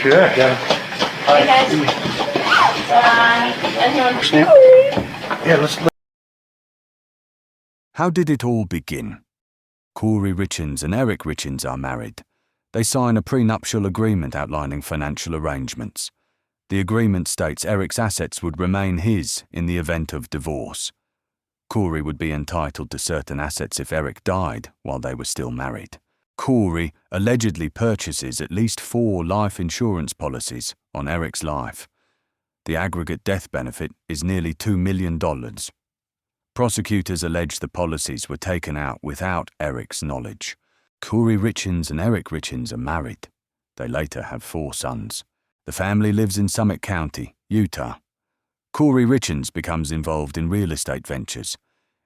Sure. Yeah. Hey guys. Anyone? Yeah, let's. How did it all begin? Kouri Richins and Eric Richins are married. They sign a prenuptial agreement outlining financial arrangements. The agreement states Eric's assets would remain his in the event of divorce. Kouri would be entitled to certain assets if Eric died while they were still married. Kouri allegedly purchases at least 4 life insurance policies on Eric's life. The aggregate death benefit is nearly $2 million. Prosecutors allege the policies were taken out without Eric's knowledge. Kouri Richins and Eric Richins are married. They later have 4 sons. The family lives in Summit County, Utah. Kouri Richins becomes involved in real estate ventures.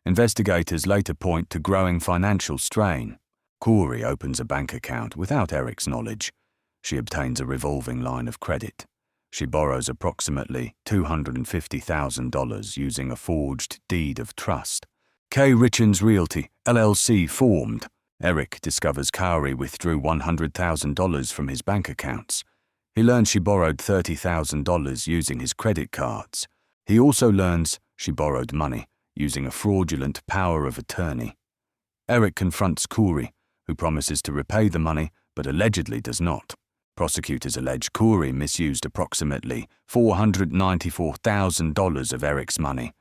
Investigators later point to growing financial strain. Kouri opens a bank account without Eric's knowledge. She obtains a revolving line of credit. She borrows approximately $250,000 using a forged deed of trust. K. Richins Realty, LLC formed. Eric discovers Kouri withdrew $100,000 from his bank accounts. He learns she borrowed $30,000 using his credit cards. He also learns she borrowed money using a fraudulent power of attorney. Eric confronts Kouri, who promises to repay the money but allegedly does not. Prosecutors allege Kouri misused approximately $494,000 of Eric's money.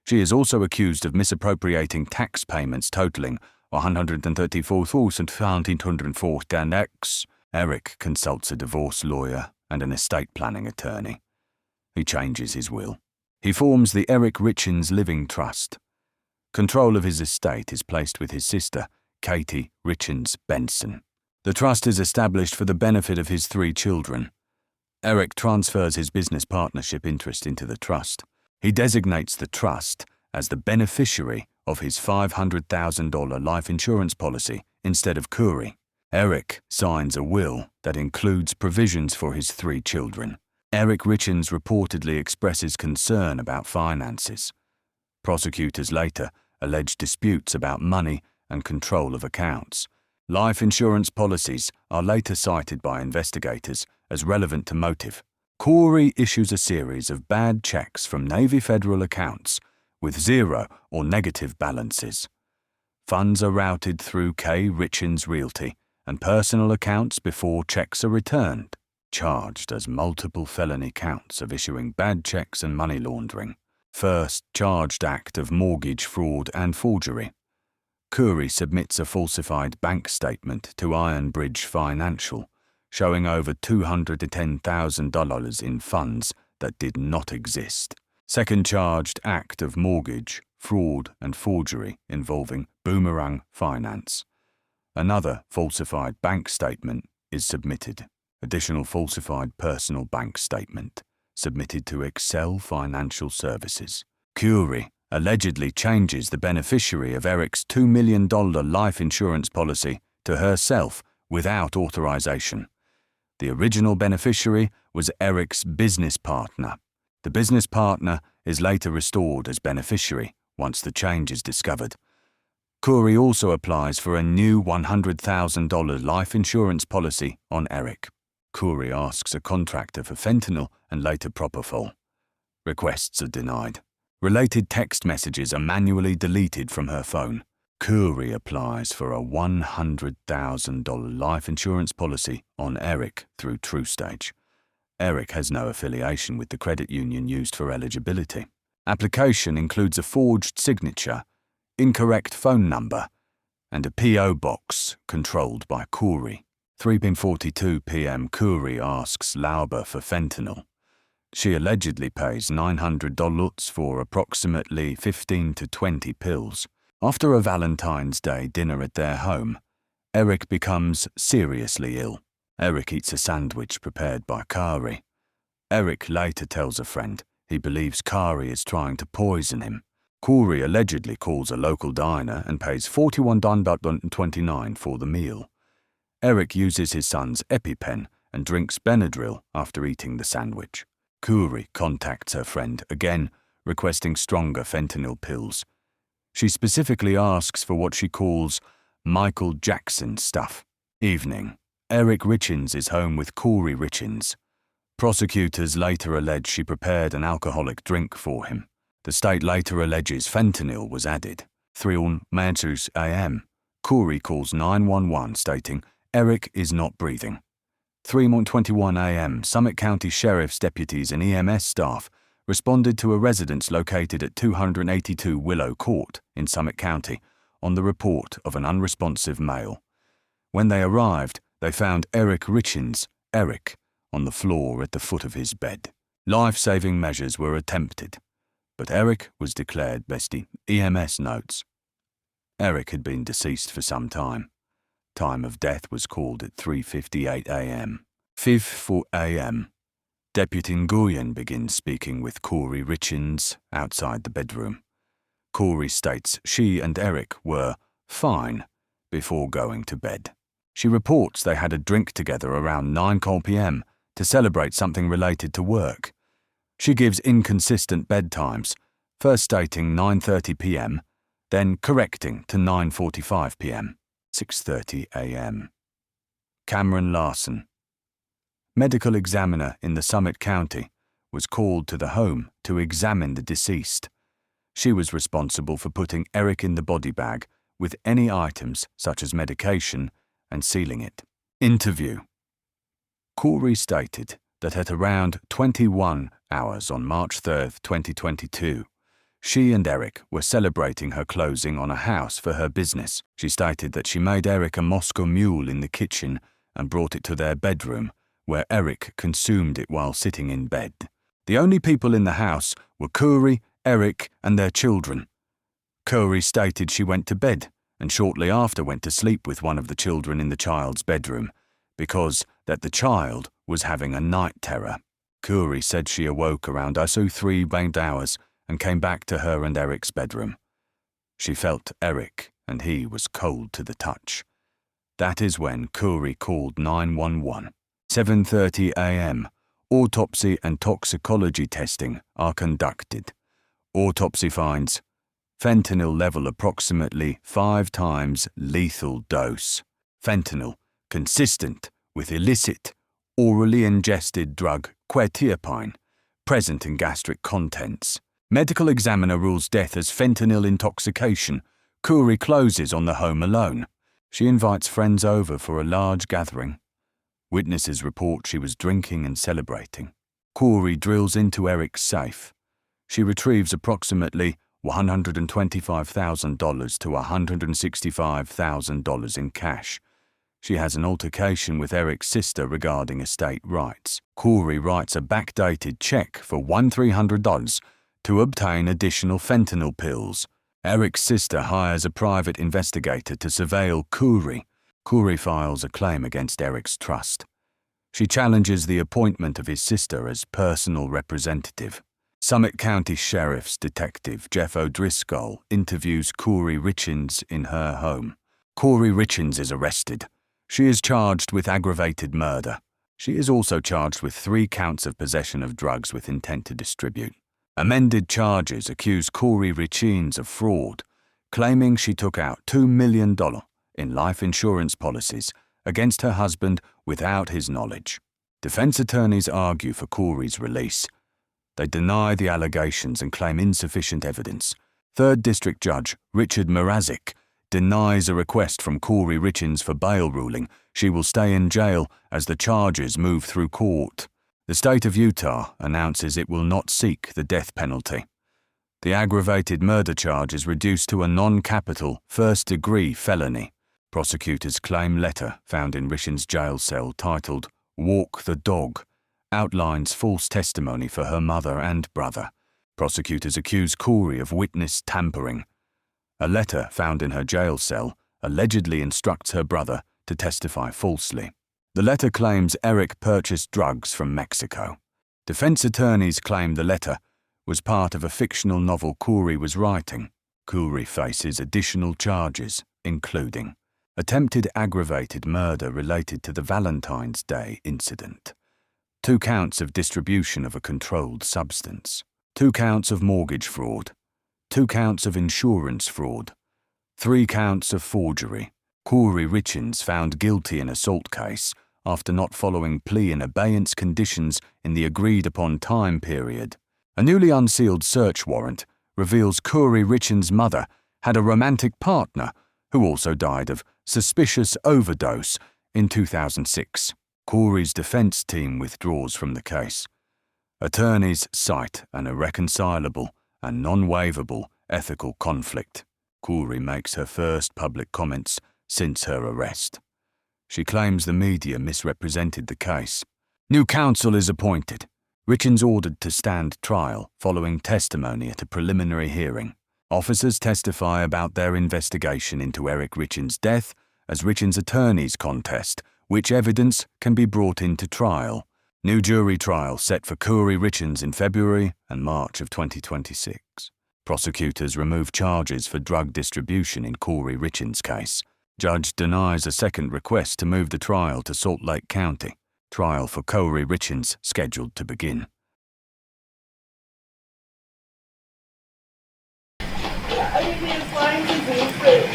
She is also accused of misappropriating tax payments totaling $134,504. Eric consults a divorce lawyer and an estate planning attorney. He changes his will. He forms the Eric Richins Living Trust. Control of his estate is placed with his sister, Katie Richins Benson. The trust is established for the benefit of his 3 children. Eric transfers his business partnership interest into the trust. He designates the trust as the beneficiary of his $500,000 life insurance policy instead of Kouri. Eric signs a will that includes provisions for his 3 children. Eric Richins reportedly expresses concern about finances. Prosecutors later allege disputes about money and control of accounts. Life insurance policies are later cited by investigators as relevant to motive. Kouri issues a series of bad checks from Navy federal accounts with 0 or negative balances. Funds are routed through K. Richins Realty and personal accounts before checks are returned, charged as multiple felony counts of issuing bad checks and money laundering. First charged act of mortgage fraud and forgery. Kouri submits a falsified bank statement to Iron Bridge Financial, showing over $210,000 in funds that did not exist. Second charged act of mortgage, fraud and forgery involving Boomerang Finance. Another falsified bank statement is submitted. Additional falsified personal bank statement submitted to Excel Financial Services. Kouri allegedly changes the beneficiary of Eric's $2 million life insurance policy to herself without authorization. The original beneficiary was Eric's business partner. The business partner is later restored as beneficiary once the change is discovered. Kouri also applies for a new $100,000 life insurance policy on Eric. Kouri asks a contractor for fentanyl and later propofol. Requests are denied. Related text messages are manually deleted from her phone. Kouri applies for a $100,000 life insurance policy on Eric through TrueStage. Eric has no affiliation with the credit union used for eligibility. Application includes a forged signature, incorrect phone number, and a P.O. box controlled by Kouri. 3:42 p.m. Kouri asks Lauber for fentanyl. She allegedly pays $900 for approximately 15 to 20 pills. After a Valentine's Day dinner at their home, Eric becomes seriously ill. Eric eats a sandwich prepared by Kouri. Eric later tells a friend he believes Kouri is trying to poison him. Kouri allegedly calls a local diner and pays $41.29 for the meal. Eric uses his son's EpiPen and drinks Benadryl after eating the sandwich. Kouri contacts her friend again, requesting stronger fentanyl pills. She specifically asks for what she calls Michael Jackson stuff. Evening. Eric Richins is home with Kouri Richins. Prosecutors later allege she prepared an alcoholic drink for him. The state later alleges fentanyl was added. 3:00 a.m. Kouri calls 911 stating Eric is not breathing. 3:21 a.m. Summit County Sheriff's deputies and EMS staff responded to a residence located at 282 Willow Court in Summit County on the report of an unresponsive male. When they arrived, they found Kouri Richins, Eric, on the floor at the foot of his bed. Life-saving measures were attempted, but Eric was declared bestie. EMS notes. Eric had been deceased for some time. Time of death was called at 3:58 a.m. 5:04 a.m. Deputy Nguyen begins speaking with Kouri Richins outside the bedroom. Kouri states she and Eric were fine before going to bed. She reports they had a drink together around 9 p.m. to celebrate something related to work. She gives inconsistent bedtimes, first stating 9:30 p.m., then correcting to 9:45 p.m., 6:30 a.m. Cameron Larson, medical examiner in the Summit County, was called to the home to examine the deceased. She was responsible for putting Eric in the body bag with any items such as medication and sealing it. Interview. Kouri stated that at around 21 hours on March 3, 2022, she and Eric were celebrating her closing on a house for her business. She stated that she made Eric a Moscow Mule in the kitchen and brought it to their bedroom, where Eric consumed it while sitting in bed. The only people in the house were Kouri, Eric, and their children. Kouri stated she went to bed and shortly after went to sleep with one of the children in the child's bedroom, because that the child was having a night terror. Kouri said she awoke around 3 hours and came back to her and Eric's bedroom. She felt Eric and he was cold to the touch. That is when Kouri called 911. 7:30 a.m. Autopsy and toxicology testing are conducted. Autopsy finds fentanyl level approximately 5 times lethal dose. Fentanyl consistent with illicit, orally ingested drug quetiapine, present in gastric contents. Medical examiner rules death as fentanyl intoxication. Kouri closes on the home alone. She invites friends over for a large gathering. Witnesses report she was drinking and celebrating. Kouri drills into Eric's safe. She retrieves approximately $125,000 to $165,000 in cash. She has an altercation with Eric's sister regarding estate rights. Kouri writes a backdated check for $1,300 to obtain additional fentanyl pills. Eric's sister hires a private investigator to surveil Kouri. Kouri files a claim against Eric's trust. She challenges the appointment of his sister as personal representative. Summit County Sheriff's Detective Jeff O'Driscoll interviews Kouri Richins in her home. Kouri Richins is arrested. She is charged with aggravated murder. She is also charged with 3 counts of possession of drugs with intent to distribute. Amended charges accuse Kouri Richins of fraud, claiming she took out $2 million in life insurance policies against her husband without his knowledge. Defense attorneys argue for Kouri's release. They deny the allegations and claim insufficient evidence. 3rd District Judge Richard Mrazek denies a request from Kouri Richins for bail, ruling she will stay in jail as the charges move through court. The state of Utah announces it will not seek the death penalty. The aggravated murder charge is reduced to a non-capital, first-degree felony. Prosecutors' claim letter found in Richins' jail cell titled "Walk the Dog" outlines false testimony for her mother and brother. Prosecutors accuse Kouri of witness tampering. A letter found in her jail cell allegedly instructs her brother to testify falsely. The letter claims Eric purchased drugs from Mexico. Defense attorneys claim the letter was part of a fictional novel Kouri was writing. Kouri faces additional charges, including attempted aggravated murder related to the Valentine's Day incident, 2 counts of distribution of a controlled substance, 2 counts of mortgage fraud, 2 counts of insurance fraud, 3 counts of forgery. Kouri Richins found guilty in assault case after not following plea in abeyance conditions in the agreed-upon time period. A newly unsealed search warrant reveals Kouri Richins' mother had a romantic partner who also died of suspicious overdose in 2006. Kouri's defense team withdraws from the case. Attorneys cite an irreconcilable and non-waivable ethical conflict. Kouri makes her first public comments since her arrest. She claims the media misrepresented the case. New counsel is appointed. Richins ordered to stand trial following testimony at a preliminary hearing. Officers testify about their investigation into Eric Richins' death as Richins' attorneys contest which evidence can be brought into trial. New jury trial set for Kouri Richins in February and March of 2026. Prosecutors remove charges for drug distribution in Kouri Richins' case. Judge denies a second request to move the trial to Salt Lake County. Trial for Kouri Richins scheduled to begin. I mean, it's lying disease, but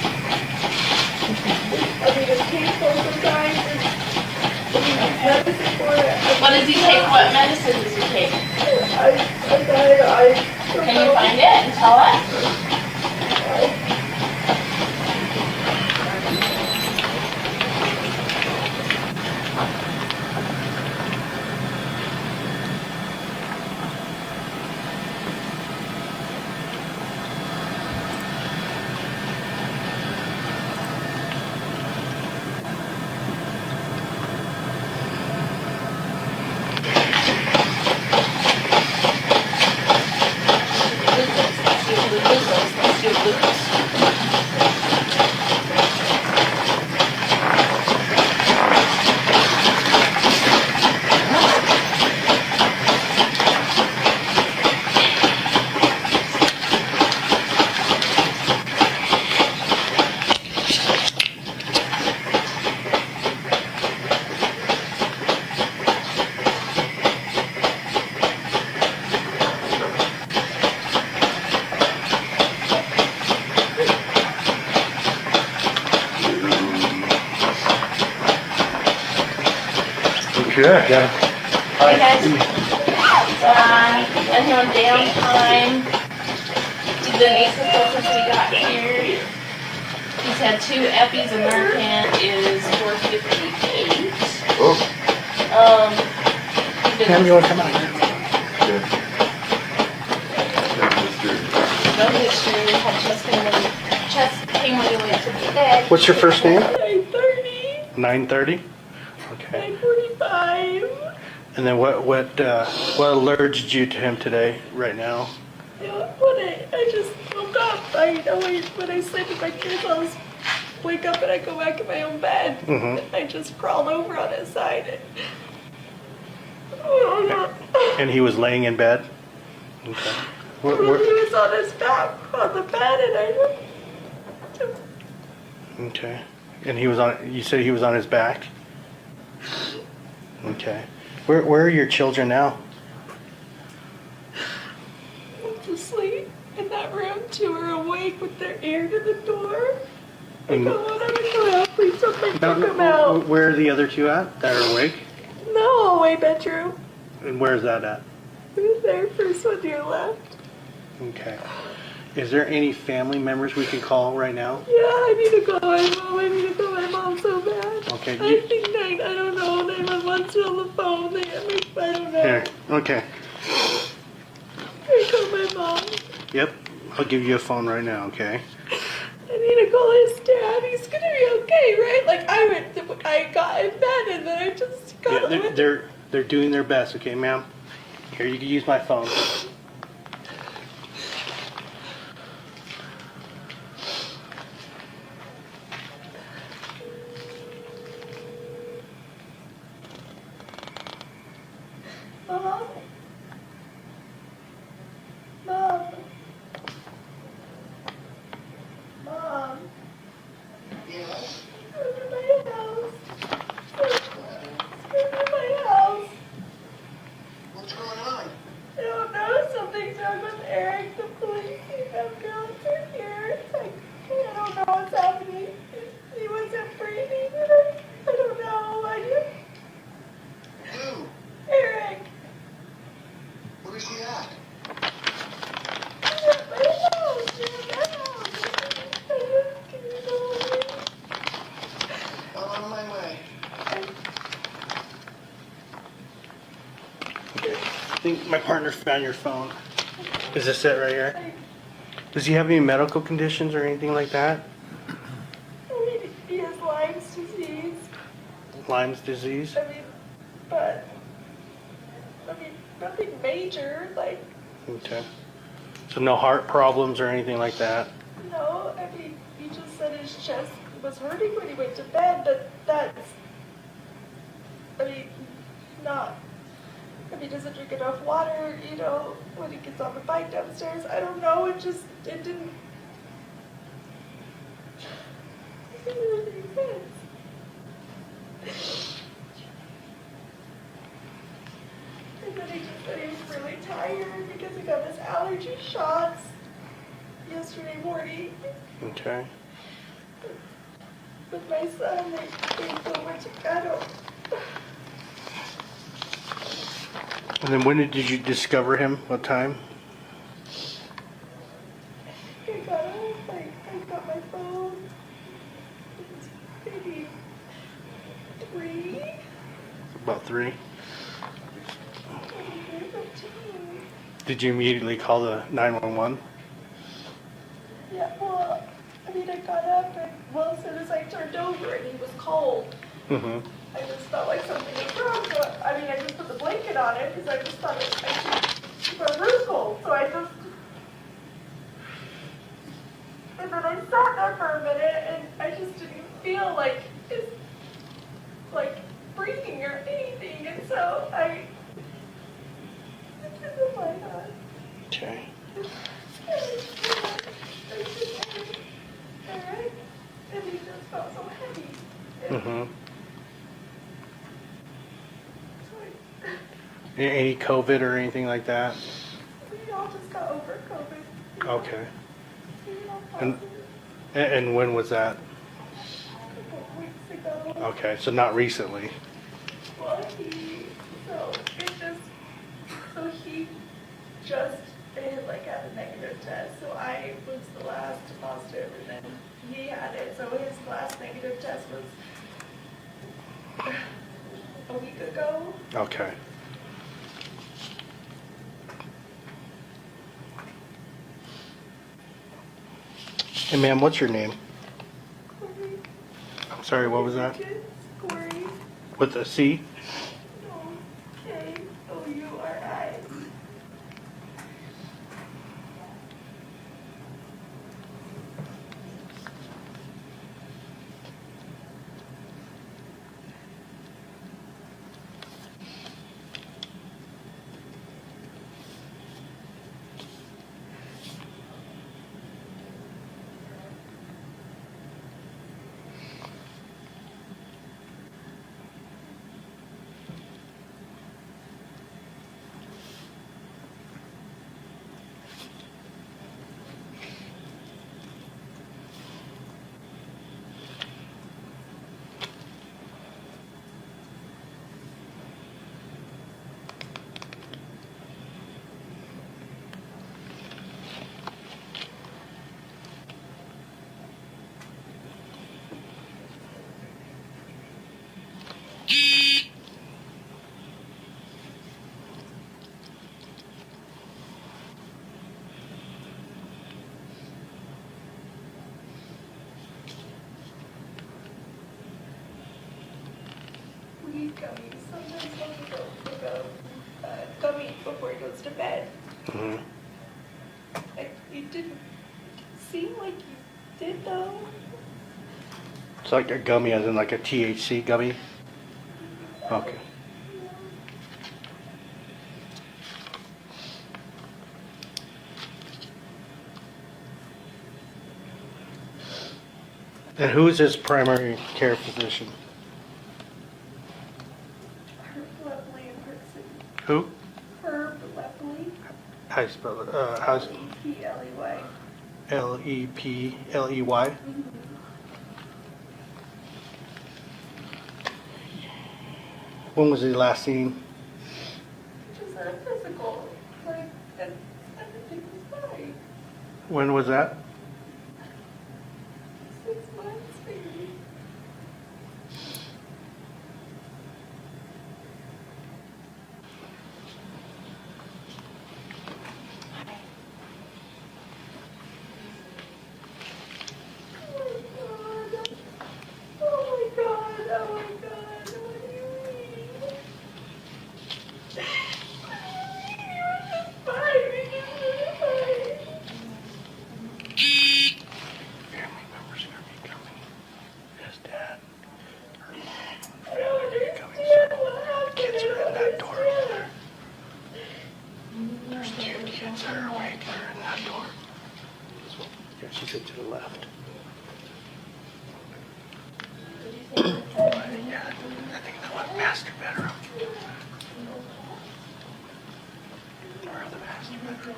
it's painful sometimes. It's medicine for it. What does he take? What medicine does he take? Can you find it and tell us? Good, yeah. Hey guys, and him on downtime. The nasal we got here. He's had 2 Eppies and Narcan is $4.58. Cam, you want to come out? No history. Had chest pain when he went to bed. What's your first name? 9:30. 9:30. Okay. 9:45. And then what alerted you to him today, right now? When I just woke up, when I sleep with my kids, I'll just wake up and I go back in my own bed. Mm-hmm. I just crawled over on his side. And he was laying in bed? Okay. He was on his back on the bed, and Okay. And he was on, you said he was on his back? Okay. Where are your children now? went to sleep in that room. 2 are awake with their ear to the door. I go, when I go out, please don't make them come out. Where are the other 2 at that are awake? No, hallway bedroom. And where's that at? There, first one to your left. Okay. Is there any family members we can call right now? Yeah, I need to call my mom. I need to call my mom so bad. Okay. I think I don't know. 911's still on the phone. They got me. I don't know. Here. Okay. I call my mom. Yep. I'll give you a phone right now, okay? I need to call his dad. He's gonna be okay, right? Like I got in bed and then I just got. Yeah, they're doing their best, okay, ma'am? Here, you can use my phone. Mom. Mom. Mom. Yeah. Go to my house. Go to my house. What's going on? I don't know. Something's wrong with Eric. The police ambulance are here. It's like, I don't know what's happening. He wasn't breathing. I don't know. think my partner found your phone. Is this it right here? Does he have any medical conditions or anything like that? I mean, he has Lyme's disease. Lyme's disease? I mean, but, I mean, nothing major, like, Okay. So no heart problems or anything like that? no, I mean, he just said his chest was hurting when he went to bed, but that's, I mean, not, if he doesn't drink enough water, you know, when he gets on the bike downstairs, I don't know, it didn't really make sense. And then he just said he was really tired because he got his allergy shots yesterday morning. Okay. With my son, they flew to Chicago. And then when did you discover him? What time? I got up, I got my phone. It was maybe 3. About 3. 3:15. Did you immediately call the 911? Yeah, well, I mean, I got up and, well, as soon as I turned over and he was cold, Mm-hmm. I just felt like something was wrong. So, I mean, I just put the blanket on it because I just thought I should keep my room cold. So I just, and then I sat there for a minute and I just didn't feel like it's like breathing or anything. And so I turned the light on. Okay. Alright, and he just felt so heavy. Mm-hmm. So Any COVID or anything like that? we all just got over COVID. Okay. We all And positive and when was that? a couple of weeks ago. Okay, so not recently. Well, he just like had a negative test. So I was the last positive, and then he had it. So his last negative test was a week ago. Okay. And ma'am, what's your name? Kouri. I'm sorry, what was that? Richins. Kouri. With a C? No, Kouri. We eat gummies. Sometimes he'll go with a gummy before he goes to bed. Mm-hmm. It didn't seem like you did though. It's like a gummy, as in like a THC gummy? Okay. And who is his primary care physician? Herb Lepley in person. Who? Herb Lepley. How do you spell it? How's Lepley. Lepley? When was he last seen? Just a physical. Like, and everything was fine. When was that? 6 months maybe. that door over there. There's 2 kids that are awake. They're in that door. Yeah, she said to the left. Yeah, I think the one master bedroom. Or the master bedroom.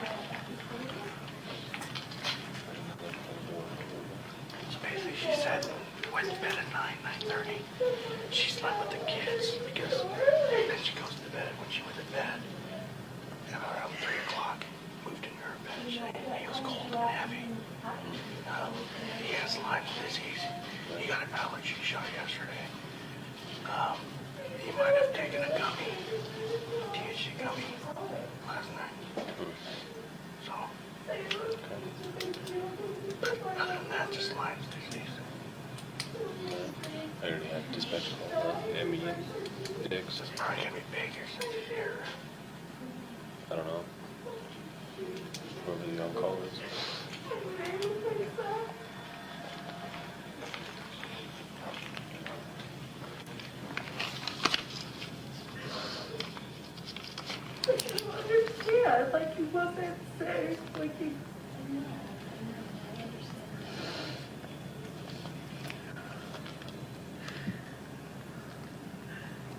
So basically she said went to bed at 9:30. She slept with the kids because then she goes to bed when she went to bed. And around 3 o'clock, moved into her bed. He was cold and heavy. He has Lyme disease. He got an allergy shot yesterday. He might have taken a gummy, THC gummy, last night. So, but other than that, just Lyme disease. I already have dispatch call Emmy and Diggs. It's probably gonna be bigger since he's here. I don't know. Whoever the on-call is. I don't understand. Like, he wasn't safe. Like, he.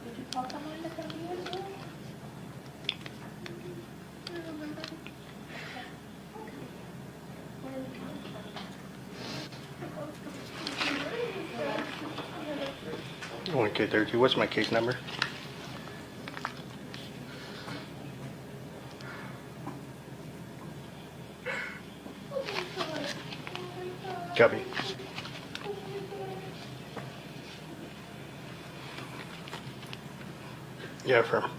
Did you call someone to come here as well? I don't remember. Where are we coming from? 1K32. What's my case number? Copy. Yeah, firm.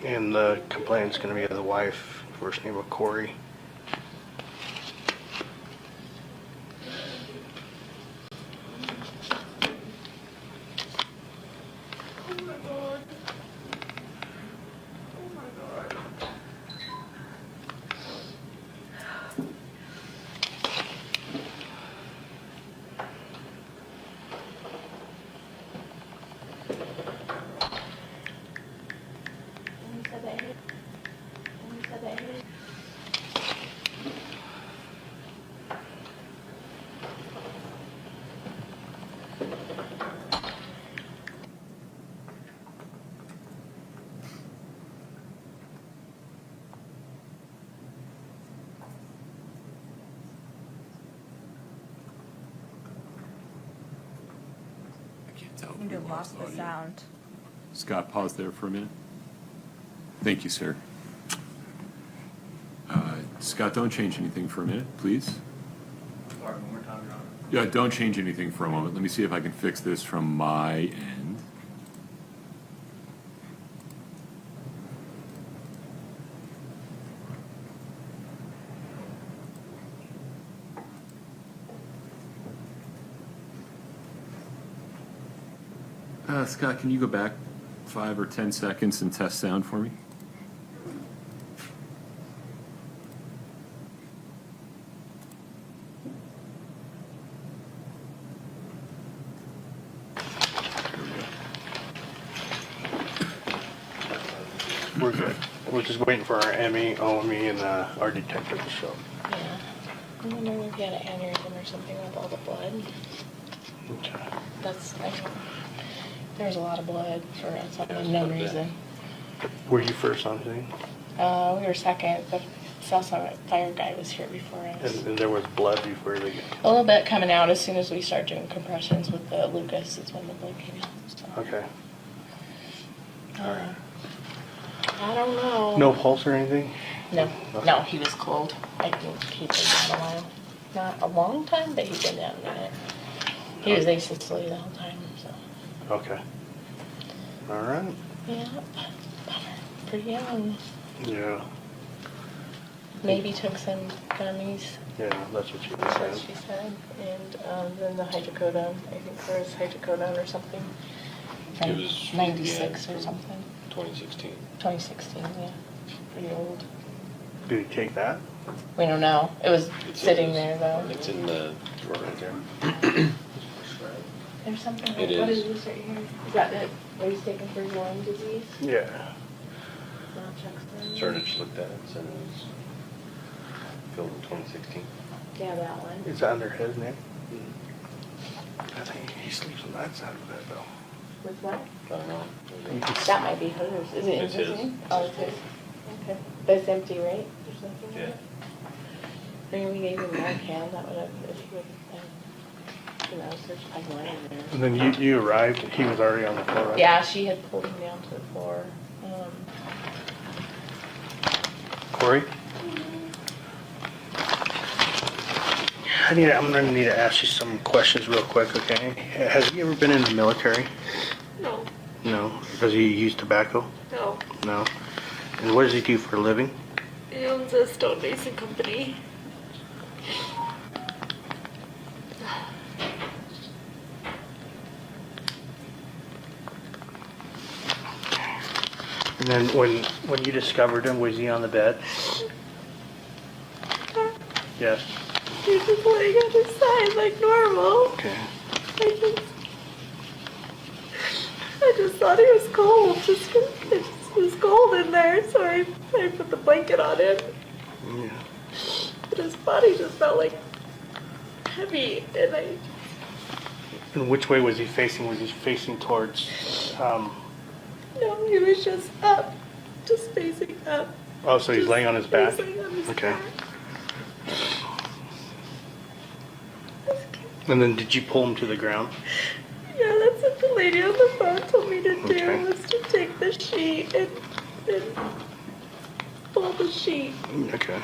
And the complaint's gonna be the wife, first name of Kouri. Oh my God. Oh my God. I can't tell. You lost the sound. Scott, pause there for a minute. Thank you, sir. Scott, don't change anything for a minute, please. Sorry, one more time, Your Honor. Yeah, don't change anything for a moment. Let me see if I can fix this from my end. Scott, can you go back 5 or 10 seconds and test sound for me? We're good. We're just waiting for our Emmy, OME, and our detective to show. Yeah. I'm wondering if he had an aneurysm or something with all the blood. Okay. There was a lot of blood for some unknown reason. Were you first on scene? We were second. The Southside Fire guy was here before us. And there was blood before they A little bit coming out as soon as we start doing compressions with the Lucas is when the blood came out. So. Okay. All right. I don't know. No pulse or anything? No, no, he was cold. I think he'd been down a while. Not a long time, but he'd been down a minute. He was asystole the whole time, so. Okay. All right. Yeah. Bummer. Pretty young. Yeah. Maybe took some gummies. Yeah, that's what she That's said. what she said. And then the hydrocodone. I think there was hydrocodone or something. From It was 96 yeah, or something. 2016. 2016, yeah. Pretty old. Did he take that? We don't know. It was It's sitting in- there though. It's in the drawer right there. There's something, It what is. is this right here? Is that it, where he's taken for Lyme disease? Yeah. I'll check some. Sergeant looked at it, said it was filled in 2016. Yeah, that one. Is that under his name? I think he sleeps on that side of the bed though. With what? I don't know. That might be hers. Is it in It's his his. name? Oh, it's his. Okay. But it's empty, right? There's nothing in Yeah. it? Maybe we gave him Narcan, that would have, if he would, search pipeline in there. And then you arrived, he was already on the floor, right? Yeah, she had pulled him down to the floor. Kouri? I'm gonna need to ask you some questions real quick, okay? Has he ever been in the military? No, No. Does he use tobacco? no. No. And what does he do for a living? He owns a stonemason company. And then when you discovered him, was he on the bed? Yes. He was just laying on his side like normal. Okay. I just thought he was cold, just 'cause it just was cold in there, so I put the blanket on him. Yeah. But his body just felt like heavy, and And which way was he facing? Was he facing towards, no, he was just up, just facing up. oh, so he's Just laying on his back? facing on his Okay. back. And then did you pull him to the ground? Yeah, that's what the lady on the phone told me to do, Okay. was to take the sheet and pull the sheet Okay.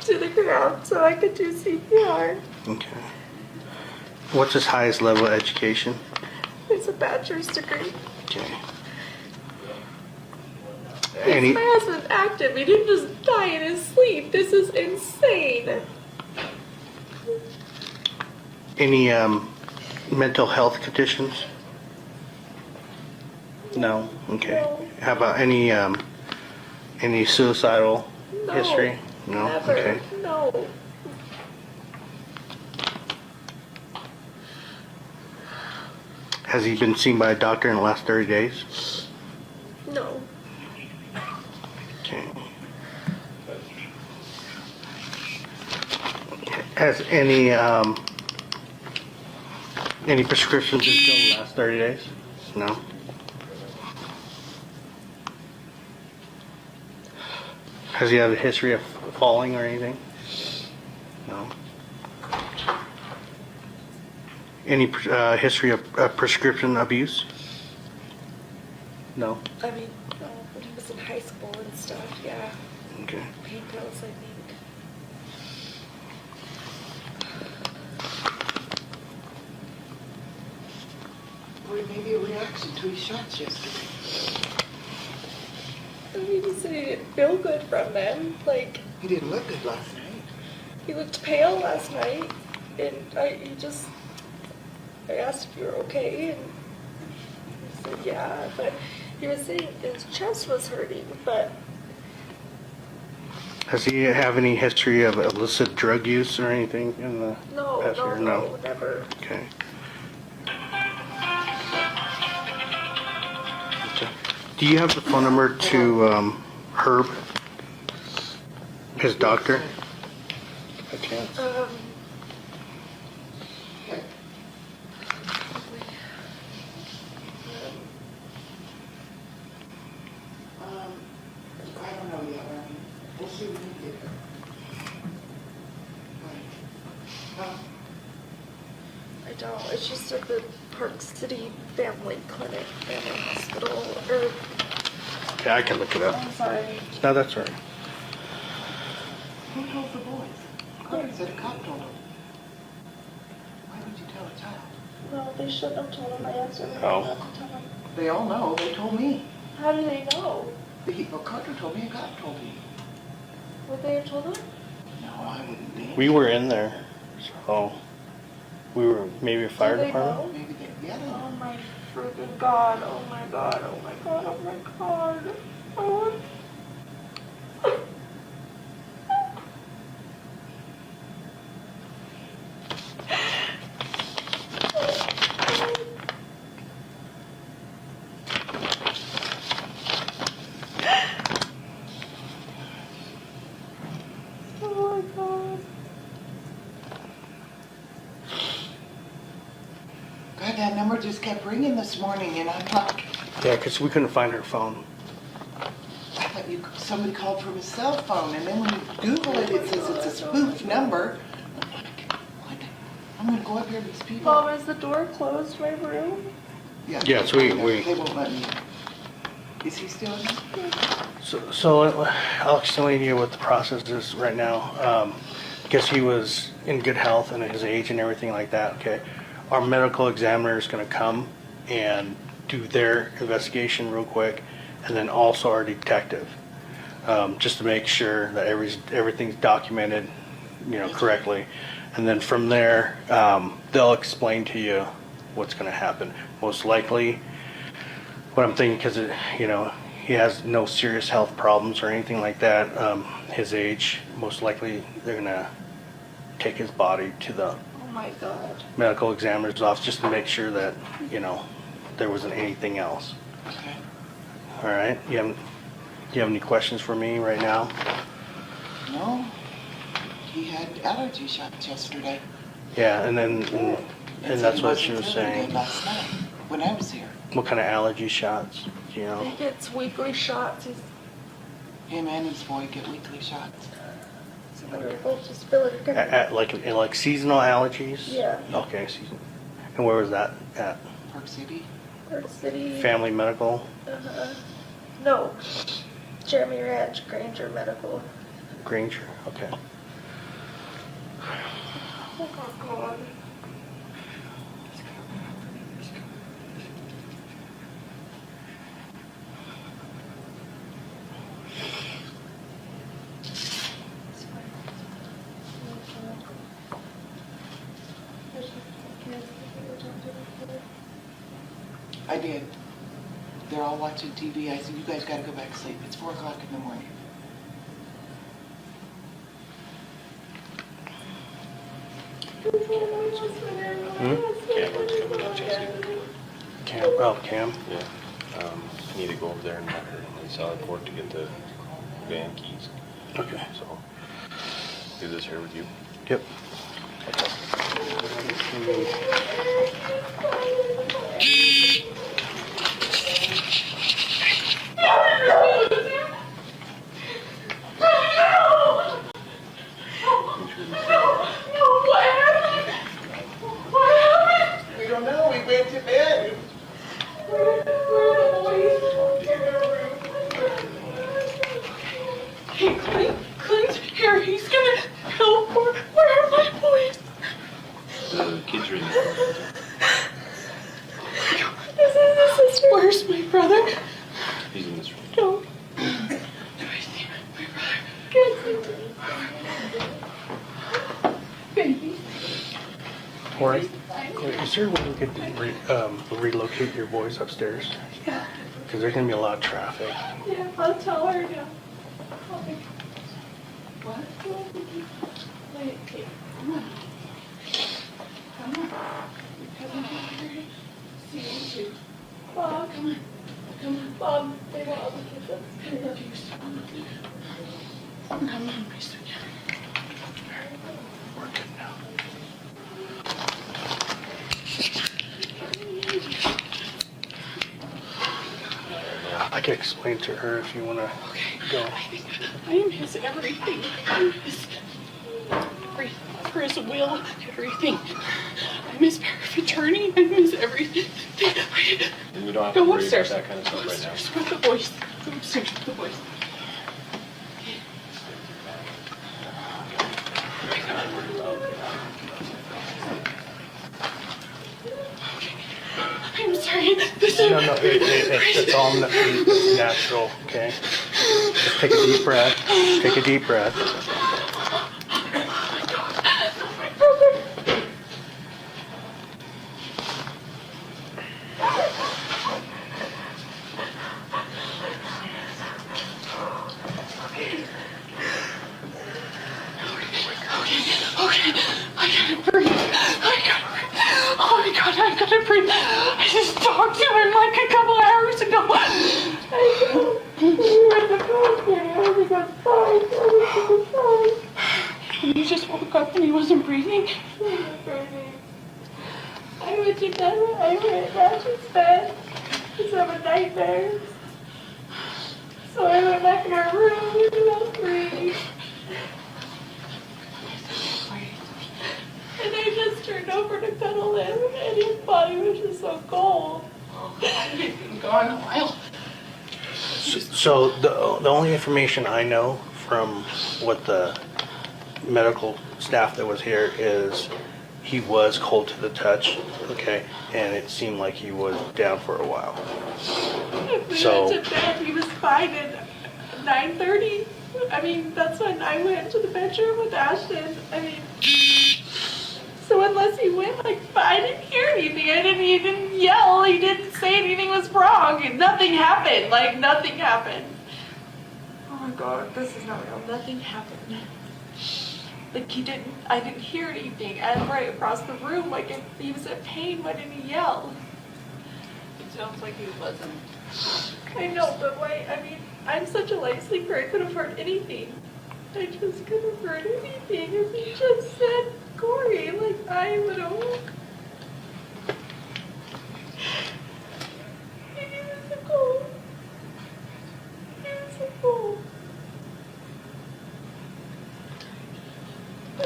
to the ground so I could do CPR. Okay. What's his highest level of education? It's a bachelor's degree. Okay. Any, My husband's active. He didn't just die in his sleep. This is insane. any mental health conditions? No. Okay. No. How about any suicidal No. history? No. Never. Okay. No. Has he been seen by a doctor in the last 30 days? No. Okay. Has any prescriptions been filled in the last 30 days? No. Has he had a history of falling or anything? No. Any history of prescription abuse? No. I mean, when he was in high school and stuff, yeah. Okay. Pain pills, I think. Or maybe a reaction to his shots yesterday. I mean, he said he didn't feel good from them. Like, He didn't look good last night. he looked pale last night, and I asked if you were okay, and he said yeah, but he was saying his chest was hurting, but Does he have any history of illicit drug use or anything in the no, past year? no, never. Okay. Okay. Do you have the phone number to Herb, his doctor? By chance? I don't know yet, Ryan. We'll see when you get there. Right. I don't. It's just at the Park City Family Clinic, Family Hospital, or Yeah, I can look it up. I'm sorry. No, that's all right. Who told the boys? Carter said a cop told him. Why would you tell a child? No, they shouldn't have told him. I answered him. Oh. Not to tell him. They all know. They told me. How do they know? Carter told me, a cop told me. Would they have told him? No, I wouldn't be. We were in there, so we were maybe a fire Do they department. know? Maybe they, yeah, they Oh my freaking god! Oh my god! Oh my god! Oh my god! Oh. that number just kept ringing this morning, and I'm like, Yeah, because we couldn't find her phone. I thought somebody called from his cell phone, and then when you Google it, it says it's a spoof number. I'm like, what? I'm gonna go up here to these people. Mom, is the door closed to my room? Yes, we- They won't let me. Is he still in there? So I'll explain to you what the process is right now. Because he was in good health and at his age and everything like that, okay? Our medical examiner is gonna come and do their investigation real quick, and then also our detective, just to make sure that everything's documented, correctly. And then from there, they'll explain to you what's gonna happen. Most likely, what I'm thinking, because he has no serious health problems or anything like that. His age, most likely they're gonna take his body to the Oh my God. medical examiner's office just to make sure that there wasn't anything else. Okay. All right. Do you have any questions for me right now? No. He had allergy shots yesterday. Yeah, and that's what she was He wasn't feeling saying. good last night when I was here. What kind of allergy shots? Do you know? He gets weekly shots. Him and his boy get weekly shots. So they were both just feeling good. Like seasonal allergies? Yeah. Okay, season. And where was that at? Park City. Park City. Family Medical? No. Jeremy Ranch, Granger Medical. Granger? Okay. Oh God. I did. They're all watching TV. I said, you guys gotta go back to sleep. It's 4 o'clock in the morning. Cam? Yeah. I need to go over there and sell a court to get the van keys. Okay. So, do this here with you. Yep. We don't know. We went to bed. Hey, Clint, here, he's gonna help. Where are my boys? The kids are in there. This is the sister. Where's my brother? He's in this room. No. Do I see my brother? Baby. Corey, is there a way we could relocate your boys upstairs? Yeah. Because there's going to be a lot of traffic. Yeah, I'll tell her now. What? Wait, okay. Come on. Come on. Come on. See you. Bob, come on. Come on. Mom, they want all the kids upstairs. Come on, my sweet. We're good now. I can explain to her if you want to go. I miss everything. I miss his will, everything. I miss power of attorney. I miss everything. And we don't have to Go worry about upstairs. that kind of stuff Go right now. upstairs with the boys. Go upstairs with the boys. I'm sorry. This is No, it's all natural, okay? Just take a deep breath. Take a deep breath. Okay, I gotta breathe. Oh my God, I gotta breathe. I just talked to him like a couple hours ago. I know. We were in the bathroom. Everything was fine. Everything was fine. And he just woke up and he wasn't breathing. He was breathing. I was went to bed. I went back to bed because I'm having nightmares. So I went back in our room at about 3. And I just turned over to cuddle him, and his body was just so cold. He's been gone a while. So the only information I know from what the medical staff that was here is he was cold to the touch, okay, and it seemed like he was down for a while. We So- went to bed, he was fine at 9:30. I mean, that's when I went to the bedroom with Ashton. I mean, so unless he went, like, I didn't hear anything. He didn't yell, he didn't say anything was wrong. And nothing happened, like, nothing happened. Oh my God, this is not real. Nothing happened. Like, I didn't hear anything. And right across the room, like, if he was in pain, why didn't he yell? It sounds like he wasn't. I know, but why? I mean, I'm such a light sleeper, I could have heard anything. I just could have heard anything if he just said Kouri, like I would have. He was so cold. He was so cold. I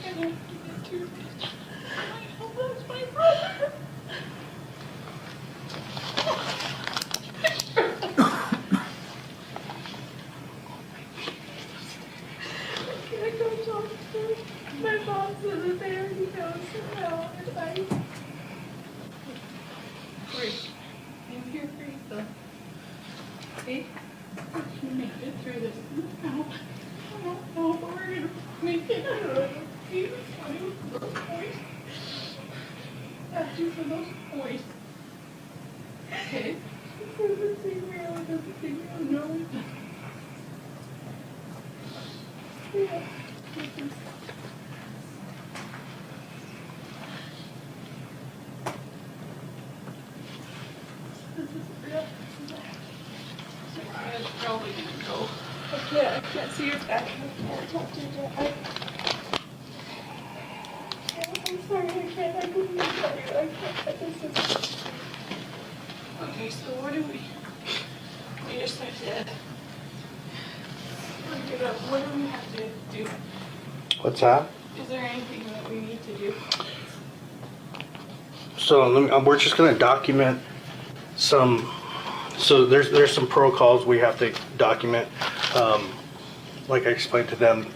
can't get through this. I hope that's my brother. I go talk to my mom says that they already know somehow, and I. Great. You hear Teresa? See? You made it through this. No. I don't know, but we're gonna make it. I don't know. He was funny with those boys. After for those boys. Okay? It doesn't seem real, it doesn't seem real, no. Yeah. This is real. So I'm probably gonna go. I can't see your back. I can't talk to you yet. I'm sorry, I can't. I couldn't even tell you. I can't. This is. Okay, so what do we just have to look it up. What do we have to do? What's that? Is there anything that we need to do? So we're just going to document some. So there's some protocols we have to document. Like I explained to them,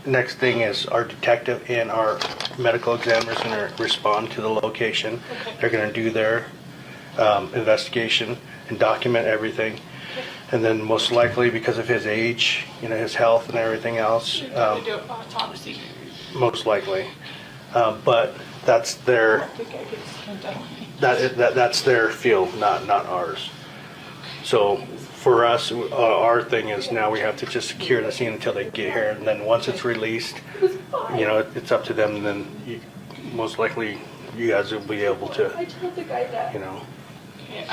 next thing is our detective and our medical examiner is going to respond to the location. Okay. They're going to do their investigation and document everything. And then most likely, because of his age, his health and everything else, We've got to do an autopsy. most likely. But that's their I think I could stand up. that's their field, not ours. So for us, our thing is now we have to just secure the scene until they get here, and then once it's released, it's up to them. And then most likely, you guys will be able to, I told the guy that. Okay, I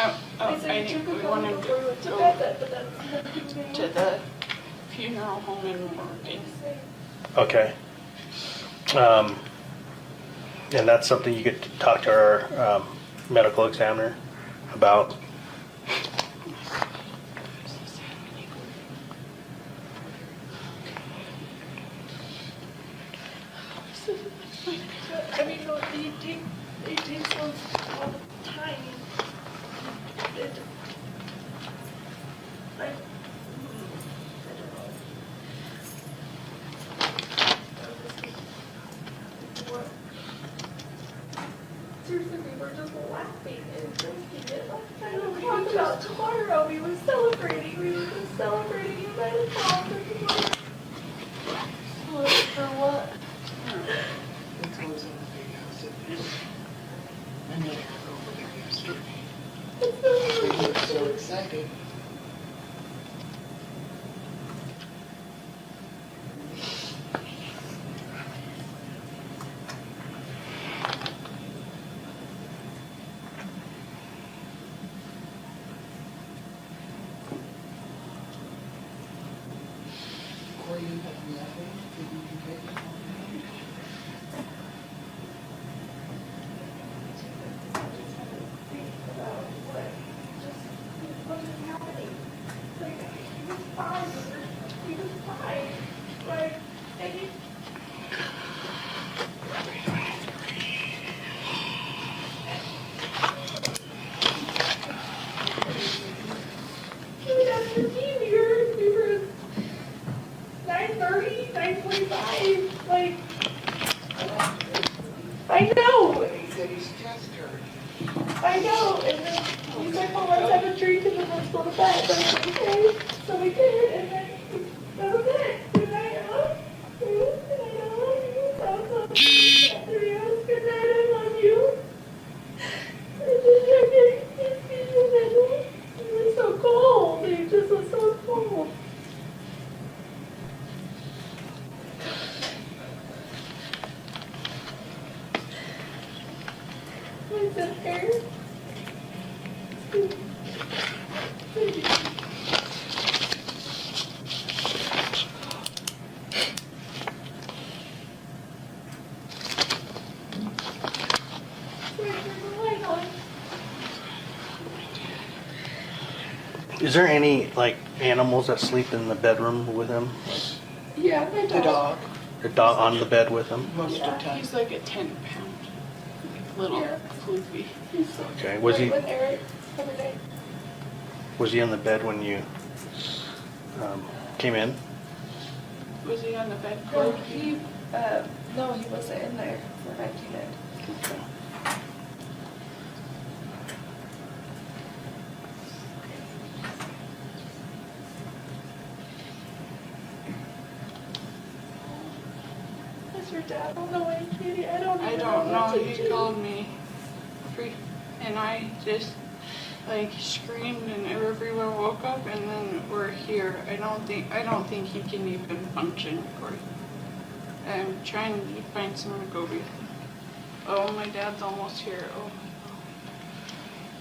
said, I you think took we a want phone him before we went to to go bed, but that's to the funeral home in Morgan. okay. And that's something you could talk to our medical examiner about. I mean, no, it takes a lot of time. I don't know. What? Seriously, we were just laughing and drinking it. I don't talk about tomorrow. We were celebrating. We were just celebrating it by the fall for tomorrow. For what? I made her go over there yesterday. They looked so excited. Corey, you have nothing that you can take home? I know, and then he's like, well, let's have a drink and then let's go to bed. I'm like, okay, so we did, and then that was it. Good night, I love you. Good night, I love you. That was all. Good night, I love you. And then I didn't see you, and it was so cold. It just was so cold. I sit there. Is there any like animals that sleep in the bedroom with him? Yeah, my The dog, The dog on the bed with him? most of the time. He's like a 10-pound, little Yeah. floofy. Okay. Was he With Eric every day. on the bed when you came in? Was he on the bed? No, he wasn't in there when I came in. Okay. That's your dad. I don't know why he can't. I don't I even don't know. what to He do. called me, and I just like screamed, and everyone woke up, and then we're here. I don't think he can even function, Kouri. I'm trying to find someone to go with. Oh, my dad's almost here. Oh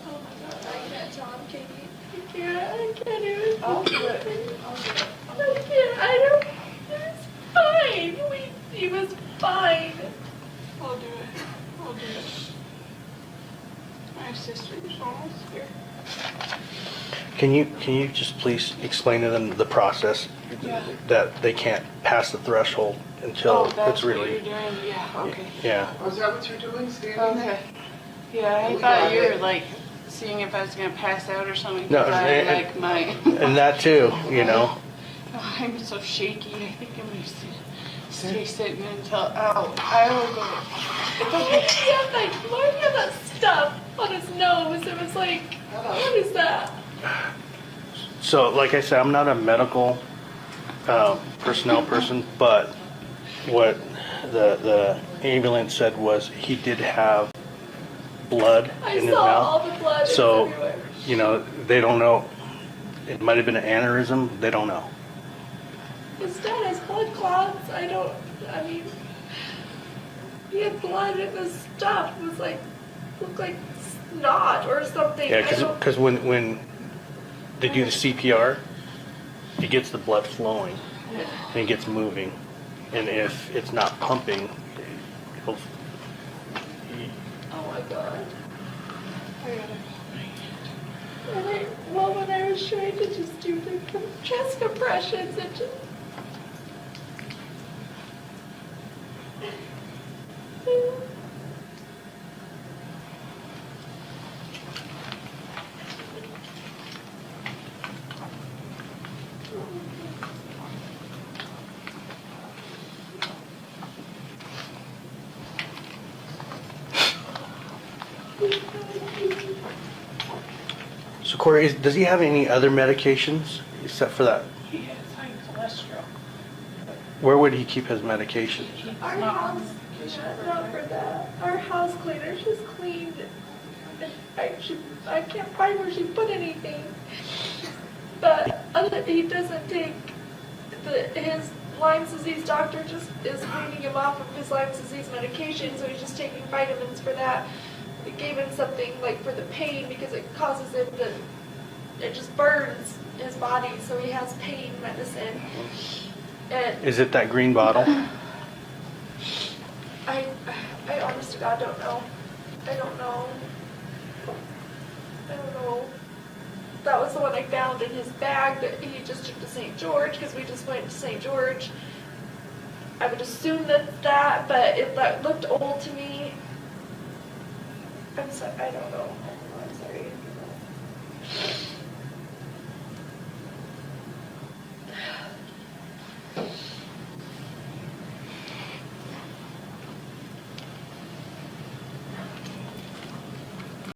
Oh my god, I can't tell him, Katie. I can't even. I'll do it. I can't. I don't. It's fine. He was fine. I'll do it. I'll do it. My sister's almost here. Can you just please explain to them the process Yeah. that they can't pass the threshold until Oh, that's it's really what you're doing? Yeah, okay. yeah. Was that what you're doing, standing there? Okay. Yeah, I We thought got you were it. like seeing if I was gonna pass out or something. No, 'Cause I and- like my. And that too, you know. Oh, I'm so shaky. I think I'm gonna stay sitting until. Oh, I will go. It's Why okay. did he have that stuff on his nose? It was like, what is that? So, like I said, I'm not a medical personnel person, but what the ambulance said was he did have blood I in his saw mouth. all the blood. So, everywhere. you know, they don't know. It might have been an aneurysm. They don't know. His dad has blood clots. I mean, he had blood in his stuff. It was like, looked like snot or something. Yeah, I don't- because when they do the CPR, it gets the blood flowing and it gets moving, and if it's not pumping, it'll. Oh my god. I gotta. When I was trying to just do the chest compressions, it just. So Kouri, does he have any other medications except for that? He has high cholesterol. Where would he keep his medication? Our house, not for that. Our house cleaner, she's cleaned. I can't find where she put anything. But he doesn't take his Lyme disease doctor just is weaning him off of his Lyme disease medication, so he's just taking vitamins for that. We gave him something like for the pain because it causes him to, it just burns his body, so he has pain medicine. And Is it that green bottle? I honest to God don't know. I don't know. That was the one I found in his bag that he just took to St. George because we just went to St. George. I would assume that's that, but if that looked old to me, I'm sorry. I don't know. I'm sorry.